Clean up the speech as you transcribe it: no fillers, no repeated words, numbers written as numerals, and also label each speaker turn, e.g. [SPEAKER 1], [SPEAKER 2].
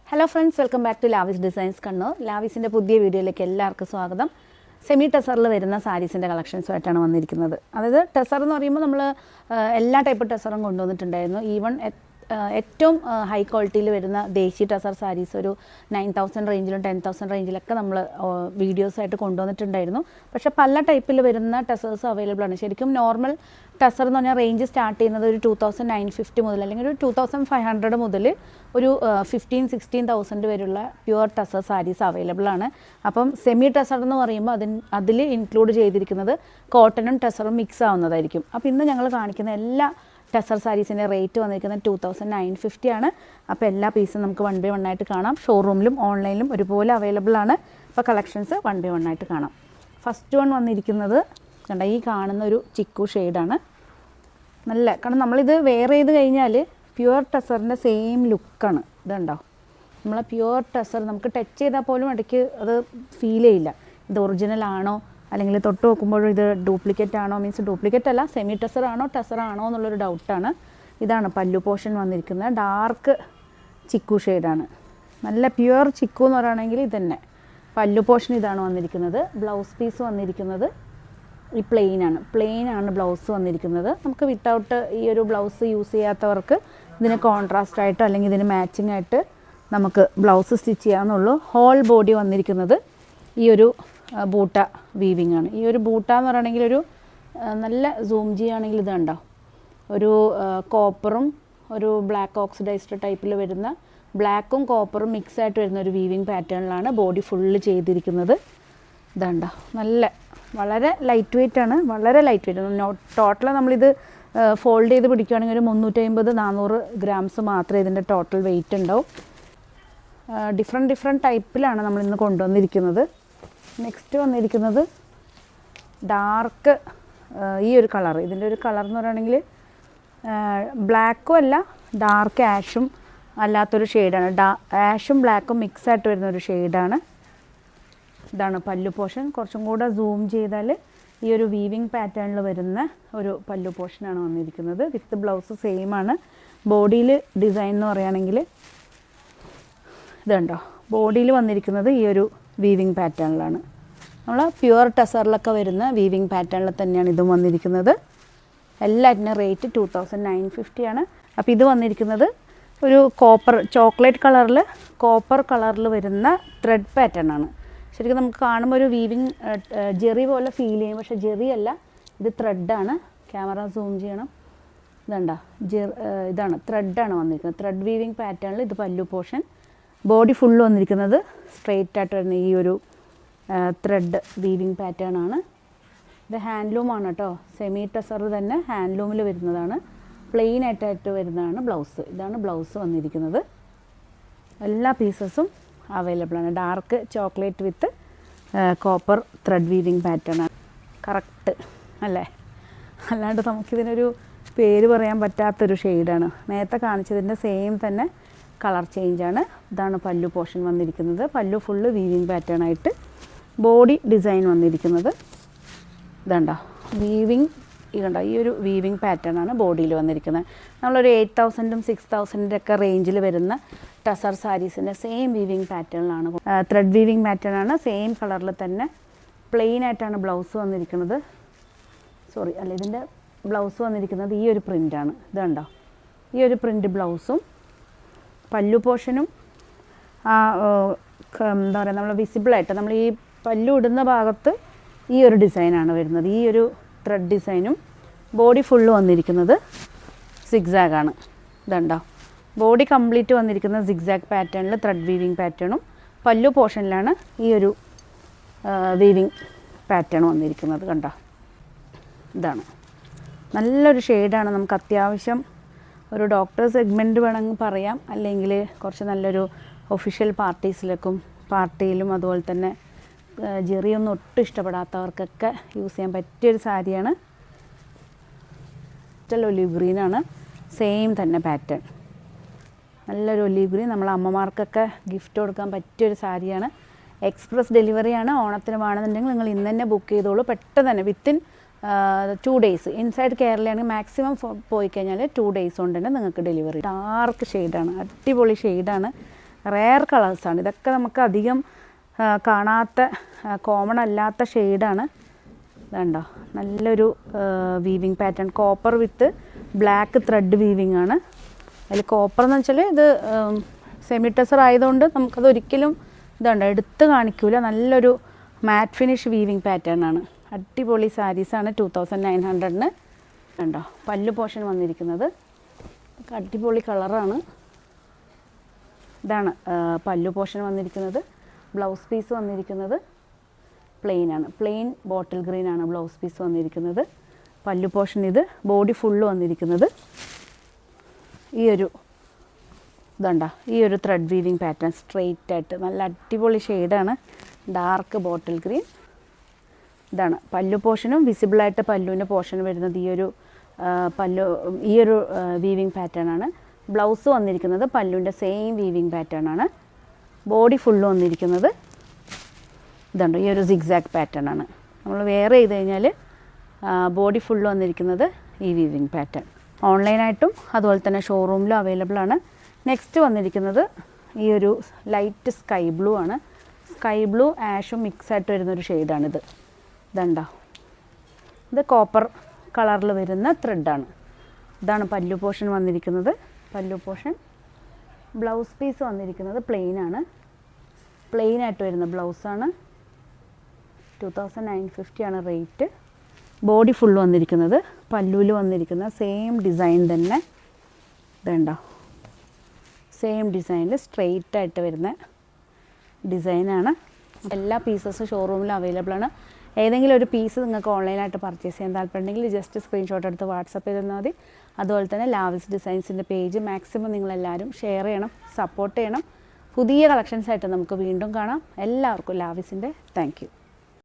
[SPEAKER 1] Hello friends, welcome back to Lavis designs Kannur. ലാവിസിൻ്റെ പുതിയ വീഡിയോയിലേക്ക് എല്ലാവർക്കും സ്വാഗതം. സെമി ടെസറിൽ വരുന്ന സാരീസിൻ്റെ കളക്ഷൻസുമായിട്ടാണ് വന്നിരിക്കുന്നത്. അതായത് ടെസർ എന്ന് പറയുമ്പോൾ നമ്മൾ എല്ലാ ടൈപ്പ് ടെസറും കൊണ്ടുവന്നിട്ടുണ്ടായിരുന്നു. ഈവൺ ഏറ്റവും ഹൈ ക്വാളിറ്റിയിൽ വരുന്ന ദേശി ടെസർ സാരീസ് ഒരു 9,000 റേഞ്ചിലും 10,000 റേഞ്ചിലൊക്കെ നമ്മൾ വീഡിയോസായിട്ട് കൊണ്ടുവന്നിട്ടുണ്ടായിരുന്നു. പക്ഷേ പല ടൈപ്പിൽ വരുന്ന ടെസേഴ്സ് അവൈലബിൾ ആണ്. ശരിക്കും നോർമൽ ടെസർ എന്ന് പറഞ്ഞാൽ റേഞ്ച് സ്റ്റാർട്ട് ചെയ്യുന്നത് ഒരു 2,950 മുതൽ അല്ലെങ്കിൽ ഒരു 2,500 മുതൽ ഒരു 15,000-16,000 വരെയുള്ള പ്യുവർ ടെസർ സാരീസ് അവൈലബിൾ ആണ്. അപ്പം സെമി ടെസർ എന്ന് പറയുമ്പോൾ അതിൽ ഇൻക്ലൂഡ് ചെയ്തിരിക്കുന്നത് കോട്ടണും ടെസറും മിക്സ് ആവുന്നതായിരിക്കും. അപ്പോൾ ഇന്ന് ഞങ്ങൾ കാണിക്കുന്ന എല്ലാ ടെസർ സാരീസിൻ്റെ റേറ്റ് വന്നിരിക്കുന്നത് 2,950 ആണ്. അപ്പോൾ എല്ലാ പീസും നമുക്ക് 1 by 1 ആയിട്ട് കാണാം. ഷോറൂമിലും ഓൺലൈനിലും ഒരുപോലെ അവൈലബിൾ ആണ്. അപ്പോൾ കളക്ഷൻസ് 1 by 1 ആയിട്ട് കാണാം. ഫസ്റ്റ് വൺ വന്നിരിക്കുന്നത് കണ്ട ഈ കാണുന്ന ഒരു ചിക്കു ഷെയ്ഡാണ്. നല്ല കാരണം നമ്മളിത് വെയർ ചെയ്ത് കഴിഞ്ഞാൽ പ്യുവർ ടെസറിൻ്റെ സെയിം ലുക്കാണ്. ഇതുണ്ടോ, നമ്മളെ പ്യുവർ ടെസർ നമുക്ക് ടച്ച് ചെയ്താൽ പോലും ഇടയ്ക്ക് അത് ഫീൽ ചെയ്യില്ല ഇത് ഒറിജിനൽ ആണോ അല്ലെങ്കിൽ തൊട്ട് നോക്കുമ്പോഴും ഇത് ഡ്യൂപ്ലിക്കേറ്റ് ആണോ, മീൻസ് ഡ്യൂപ്ലിക്കേറ്റ് അല്ല, സെമി ടെസർ ആണോ ടെസർ ആണോ എന്നുള്ളൊരു ഡൗട്ടാണ്. ഇതാണ് പല്ലു പോർഷൻ വന്നിരിക്കുന്നത്. ഡാർക്ക് ചിക്കു ഷെയ്ഡാണ്. നല്ല പ്യുവർ ചിക്കു എന്ന് പറയുകയാണെങ്കിൽ ഇതന്നെ. പല്ലു പോർഷൻ ഇതാണ് വന്നിരിക്കുന്നത്. ബ്ലൗസ് പീസ് വന്നിരിക്കുന്നത് ഈ പ്ലെയിൻ ആണ് ബ്ലൗസ് വന്നിരിക്കുന്നത്. നമുക്ക് വിത്തൗട്ട് ഈ ഒരു ബ്ലൗസ് യൂസ് ചെയ്യാത്തവർക്ക് ഇതിന് കോൺട്രാസ്റ്റ് ആയിട്ട് അല്ലെങ്കിൽ ഇതിന് മാച്ചിങ് ആയിട്ട് നമുക്ക് ബ്ലൗസ് സ്റ്റിച്ച് ചെയ്യാമെന്നുള്ളൂ. ഹോൾ ബോഡി വന്നിരിക്കുന്നത് ഈ ഒരു ബൂട്ട വീവിങ് ആണ്. ഈ ഒരു ബൂട്ട എന്ന് പറയുകയാണെങ്കിൽ ഒരു നല്ല സൂം ചെയ്യുകയാണെങ്കിൽ ഇത് കണ്ടോ, ഒരു കോപ്പറും ഒരു ബ്ലാക്ക് ഓക്സിഡൈസ്ഡ് ടൈപ്പിൽ വരുന്ന ബ്ലാക്കും കോപ്പറും മിക്സ് ആയിട്ട് വരുന്ന ഒരു വീവിങ് പാറ്റേണിലാണ് ബോഡി ഫുള്ള് ചെയ്തിരിക്കുന്നത്. ഇതുണ്ടോ, വളരെ ലൈറ്റ് വെയ്റ്റ് ആണ്. വളരെ ലൈറ്റ് വെയ്റ്റ്. ടോട്ടൽ നമ്മളിത് ഫോൾഡ് ചെയ്ത് പിടിക്കുകയാണെങ്കിൽ ഒരു 350-400 ഗ്രാംസ് മാത്രമേ ഇതിൻ്റെ ടോട്ടൽ വെയ്റ്റ് ഉണ്ടാവും. ഡിഫറെൻറ്റ് ടൈപ്പിലാണ് നമ്മളിന്ന് കൊണ്ടുവന്നിരിക്കുന്നത്. നെക്സ്റ്റ് വന്നിരിക്കുന്നത് ഡാർക്ക് ഈ ഒരു കളർ. ഇതിൻ്റെ ഒരു കളർ എന്ന് പറയുകയാണെങ്കിൽ ബ്ലാക്കും അല്ല, ഡാർക്ക് ആഷും അല്ലാത്തൊരു ഷെയ്ഡാണ്. ആഷും ബ്ലാക്കും മിക്സ് ആയിട്ട് വരുന്ന ഒരു ഷെയ്ഡാണ്. ഇതാണ് പല്ലു പോർഷൻ. കുറച്ചും കൂടെ സൂം ചെയ്താൽ ഈ ഒരു വീവിങ് പാറ്റേണിൽ വരുന്ന ഒരു പല്ലു പോർഷനാണ് വന്നിരിക്കുന്നത്. വിത്ത് ബ്ലൗസ് സെയിം ആണ്. ബോഡിയിൽ ഡിസൈൻ എന്ന് പറയുകയാണെങ്കിൽ ഇതുണ്ടോ, ബോഡിയിൽ വന്നിരിക്കുന്നത് ഈ ഒരു വീവിങ് പാറ്റേണിലാണ്. നമ്മൾ പ്യുവർ ടെസറിലൊക്കെ വരുന്ന വീവിങ് പാറ്റേണിൽ തന്നെയാണ് ഇതും വന്നിരിക്കുന്നത്. എല്ലാറ്റിനും റേറ്റ് 2,950 ആണ്. അപ്പോൾ ഇത് വന്നിരിക്കുന്നത് ഒരു കോപ്പർ കളറിൽ വരുന്ന ത്രെഡ് പാറ്റേൺ ആണ്. ശരിക്കും നമുക്ക് കാണുമ്പോൾ ഒരു വീവിങ് ജെറി പോലെ ഫീൽ ചെയ്യും, പക്ഷേ ജെറി അല്ല, ഇത് ത്രെഡാണ്. ക്യാമറ സൂം ചെയ്യണം. ഇതുണ്ടോ, ഇതാണ് ത്രെഡാണ് വന്നിരിക്കുന്നത്. ത്രെഡ് വീവിങ് പാറ്റേണിൽ ഇത് പല്ലു പോർഷൻ. ബോഡി ഫുള്ള് വന്നിരിക്കുന്നത് സ്ട്രെയിറ്റ് ആയിട്ട് വരുന്ന ഈ ഒരു ത്രെഡ് വീവിങ് പാറ്റേൺ ആണ്. ഇത് ഹാൻഡ്ലൂമാണ് കേട്ടോ. സെമി ടെസർ തന്നെ ഹാൻഡ്ലൂമിൽ വരുന്നതാണ്. പ്ലെയിൻ ആയിട്ട് വരുന്നതാണ് ബ്ലൗസ്. ഇതാണ് ബ്ലൗസ് വന്നിരിക്കുന്നത്. എല്ലാ പീസസും അവൈലബിൾ ആണ്. ഡാർക്ക് ചോക്ലേറ്റ് വിത്ത് കോപ്പർ ത്രെഡ് വീവിങ് പാറ്റേൺ ആണ്. കറക്റ്റ് അല്ലേ? അല്ലാണ്ട് നമുക്കിതിനൊരു പേര് പറയാൻ പറ്റാത്തൊരു ഷെയ്ഡാണ്. നേരത്തെ കാണിച്ചതിൻ്റെ സെയിം തന്നെ കളർ ചേഞ്ചാണ്. ഇതാണ് പല്ലു പോർഷൻ വന്നിരിക്കുന്നത്. പല്ലു ഫുള്ള് വീവിങ് പാറ്റേൺ ആയിട്ട് ബോഡി ഡിസൈൻ വന്നിരിക്കുന്നത്. ഇതുണ്ടോ, ഇതുണ്ടോ, ഈ ഒരു വീവിങ് പാറ്റേൺ ആണ് ബോഡിയിൽ വന്നിരിക്കുന്നത്. നമ്മളൊരു 8,000-ഉം 6,000-ൻ്റെ ഒക്കെ റേഞ്ചിൽ വരുന്ന ടെസർ സാരീസിൻ്റെ സെയിം വീവിങ് പാറ്റേണിലാണ്. ത്രെഡ് വീവിങ് പാറ്റേൺ ആണ്. സെയിം കളറിൽ തന്നെ പ്ലെയിൻ ആയിട്ടാണ് ബ്ലൗസ് വന്നിരിക്കുന്നത്. ഇതിൻ്റെ ബ്ലൗസ് വന്നിരിക്കുന്നത് ഈ ഒരു പ്രിൻ്റാണ്. ഇതുണ്ടോ, ഈ ഒരു പ്രിൻ്റ് ബ്ലൗസും പല്ലു പോർഷനും എന്താ പറയുക, നമ്മൾ വിസിബിളായിട്ട് നമ്മൾ ഈ പല്ലു ഇടുന്ന ഭാഗത്ത് ഈ ഒരു ഡിസൈനാണ് വരുന്നത്. ഈ ഒരു ത്രെഡ് ഡിസൈനും ബോഡി ഫുള്ള് വന്നിരിക്കുന്നത് സിഗ്സാഗാണ്. ഇതുണ്ടോ, ബോഡി കംപ്ലീറ്റ് വന്നിരിക്കുന്നത് സിഗ്സാഗ് പാറ്റേണിൽ ത്രെഡ് വീവിങ് പാറ്റേണും പല്ലു പോർഷനിലാണ് ഈ ഒരു വീവിങ് പാറ്റേൺ വന്നിരിക്കുന്നത്. കണ്ടോ, ഇതാണ് നല്ലൊരു ഷെയ്ഡാണ്. നമുക്ക് അത്യാവശ്യം ഒരു ഡോക്ടർ സെഗ്മെൻറ്റ് വേണമെങ്കിൽ പറയാം, അല്ലെങ്കിൽ കുറച്ച് നല്ലൊരു ഒഫീഷ്യൽ പാർട്ടിയിലും അതുപോലെ തന്നെ ജെറിയൊന്നും ഒട്ടും ഇഷ്ടപ്പെടാത്തവർക്കൊക്കെ യൂസ് ചെയ്യാൻ പറ്റിയൊരു സാരിയാണ്. ഒലിവ് ഗ്രീനാണ്. സെയിം തന്നെ പാറ്റേൺ. നല്ലൊരു ഒലിവ് ഗ്രീൻ. നമ്മളെ അമ്മമാർക്കൊക്കെ ഗിഫ്റ്റ് കൊടുക്കാൻ പറ്റിയൊരു സാരിയാണ്. എക്സ്പ്രസ് ഡെലിവറിയാണ്. ഓണത്തിന് വേണമെന്നുണ്ടെങ്കിൽ നിങ്ങൾ ഇന്ന് തന്നെ ബുക്ക് ചെയ്തോളൂ. പെട്ടെന്ന് തന്നെ വിത്തിൻ 2 days ഇൻസൈഡ് കേരളയാണെങ്കിൽ മാക്സിമം പോയി കഴിഞ്ഞാൽ 2 days കൊണ്ട് തന്നെ നിങ്ങൾക്ക് ഡെലിവറി. ഡാർക്ക് ഷെയ്ഡാണ്, അടിപൊളി ഷെയ്ഡാണ്. റെയർ കളേഴ്സാണ് ഇതൊക്കെ. നമുക്ക് അധികം കാണാത്ത കോമൺ അല്ലാത്ത ഷെയ്ഡാണ്. ഇതുണ്ടോ, നല്ലൊരു വീവിങ് പാറ്റേൺ, കോപ്പർ വിത്ത് ബ്ലാക്ക് ത്രെഡ് വീവിങ് ആണ്. അതിൽ കോപ്പർ എന്ന് വെച്ചാൽ ഇത് സെമി ടെസർ ആയതുകൊണ്ട് നമുക്കത് ഒരിക്കലും ഇതുണ്ട് എടുത്ത് കാണിക്കില്ല. നല്ലൊരു മാറ്റ് ഫിനിഷ് വീവിങ് പാറ്റേൺ ആണ്. അടിപൊളി സാരീസാണ്. 2900 കണ്ടോ. പല്ലു പോർഷൻ വന്നിരിക്കുന്നത് അടിപൊളി കളറാണ്. ഇതാണ് പല്ലു പോർഷൻ വന്നിരിക്കുന്നത്. ബ്ലൗസ് പീസ് വന്നിരിക്കുന്നത് പ്ലെയിൻ ആണ്. പ്ലെയിൻ ബോട്ടിൽ ഗ്രീൻ ആണ് ബ്ലൗസ് പീസ് വന്നിരിക്കുന്നത്. പല്ലു പോർഷൻ ഇത്. ബോഡി ഫുള്ള് വന്നിരിക്കുന്നത് ഈ ഒരു ത്രെഡ് വീവിങ് പാറ്റേൺ സ്ട്രെയിറ്റ് ആയിട്ട് നല്ല അടിപൊളി ഷെയ്ഡാണ്. Dark bottle green. ഇതാണ് പല്ലു പോർഷനും വിസിബിളായിട്ട് പല്ലുവിൻ്റെ പോർഷൻ വരുന്നത് ഈ ഒരു വീവിങ് പാറ്റേൺ ആണ്. ബ്ലൗസ് വന്നിരിക്കുന്നത് പല്ലുവിൻ്റെ സെയിം വീവിങ് പാറ്റേൺ ആണ്. ബോഡി ഫുള്ള് വന്നിരിക്കുന്നത് ഇതുണ്ട് ഈ ഒരു സിഗ്സാഗ് പാറ്റേൺ ആണ്. നമ്മൾ വെയർ ചെയ്ത് കഴിഞ്ഞാൽ ബോഡി ഫുള്ള് വന്നിരിക്കുന്നത് ഈ വീവിങ് പാറ്റേൺ. ഓൺലൈനായിട്ടും അതുപോലെ തന്നെ ഷോറൂമിലും അവൈലബിൾ ആണ്. നെക്സ്റ്റ് വന്നിരിക്കുന്നത് ഈ ഒരു ലൈറ്റ് സ്കൈ ബ്ലൂ ആണ്. സ്കൈ ബ്ലൂ ആഷും മിക്സായിട്ട് വരുന്നൊരു ഷെയ്ഡാണിത്. ഇതുണ്ടോ, ഇത് കോപ്പർ കളറിൽ വരുന്ന ത്രെഡാണ്. ഇതാണ് പല്ലു പോർഷൻ വന്നിരിക്കുന്നത്. പല്ലു പോർഷൻ. ബ്ലൗസ് പീസ് വന്നിരിക്കുന്നത് പ്ലെയിൻ ആണ്. പ്ലെയിനായിട്ട് വരുന്ന ബ്ലൗസാണ്. 2950 ആണ് റേറ്റ്. ബോഡി ഫുൾ വന്നിരിക്കുന്നത് പല്ലുവിൽ വന്നിരിക്കുന്ന സെയിം ഡിസൈൻ തന്നെ. ഇതുണ്ടോ, സെയിം ഡിസൈനിൽ സ്ട്രെയിറ്റ് ആയിട്ട് വരുന്ന ഡിസൈനാണ്. എല്ലാ പീസസും ഷോറൂമിൽ അവൈലബിൾ ആണ്. ഏതെങ്കിലും ഒരു പീസ് നിങ്ങൾക്ക് ഓൺലൈനായിട്ട് പർച്ചേസ് ചെയ്യാൻ താല്പര്യമുണ്ടെങ്കിൽ ജസ്റ്റ് സ്ക്രീൻഷോട്ട് എടുത്ത് വാട്സപ്പ് ചെയ്ത് തന്നാൽ മതി. അതുപോലെ തന്നെ ലാവിസ് ഡിസൈൻസിൻ്റെ പേജ് മാക്സിമം നിങ്ങളെല്ലാവരും ഷെയർ ചെയ്യണം, സപ്പോർട്ട് ചെയ്യണം. പുതിയ കളക്ഷൻസായിട്ട് നമുക്ക് വീണ്ടും കാണാം. എല്ലാവർക്കും ലാവിസിൻ്റെ താങ്ക് യു.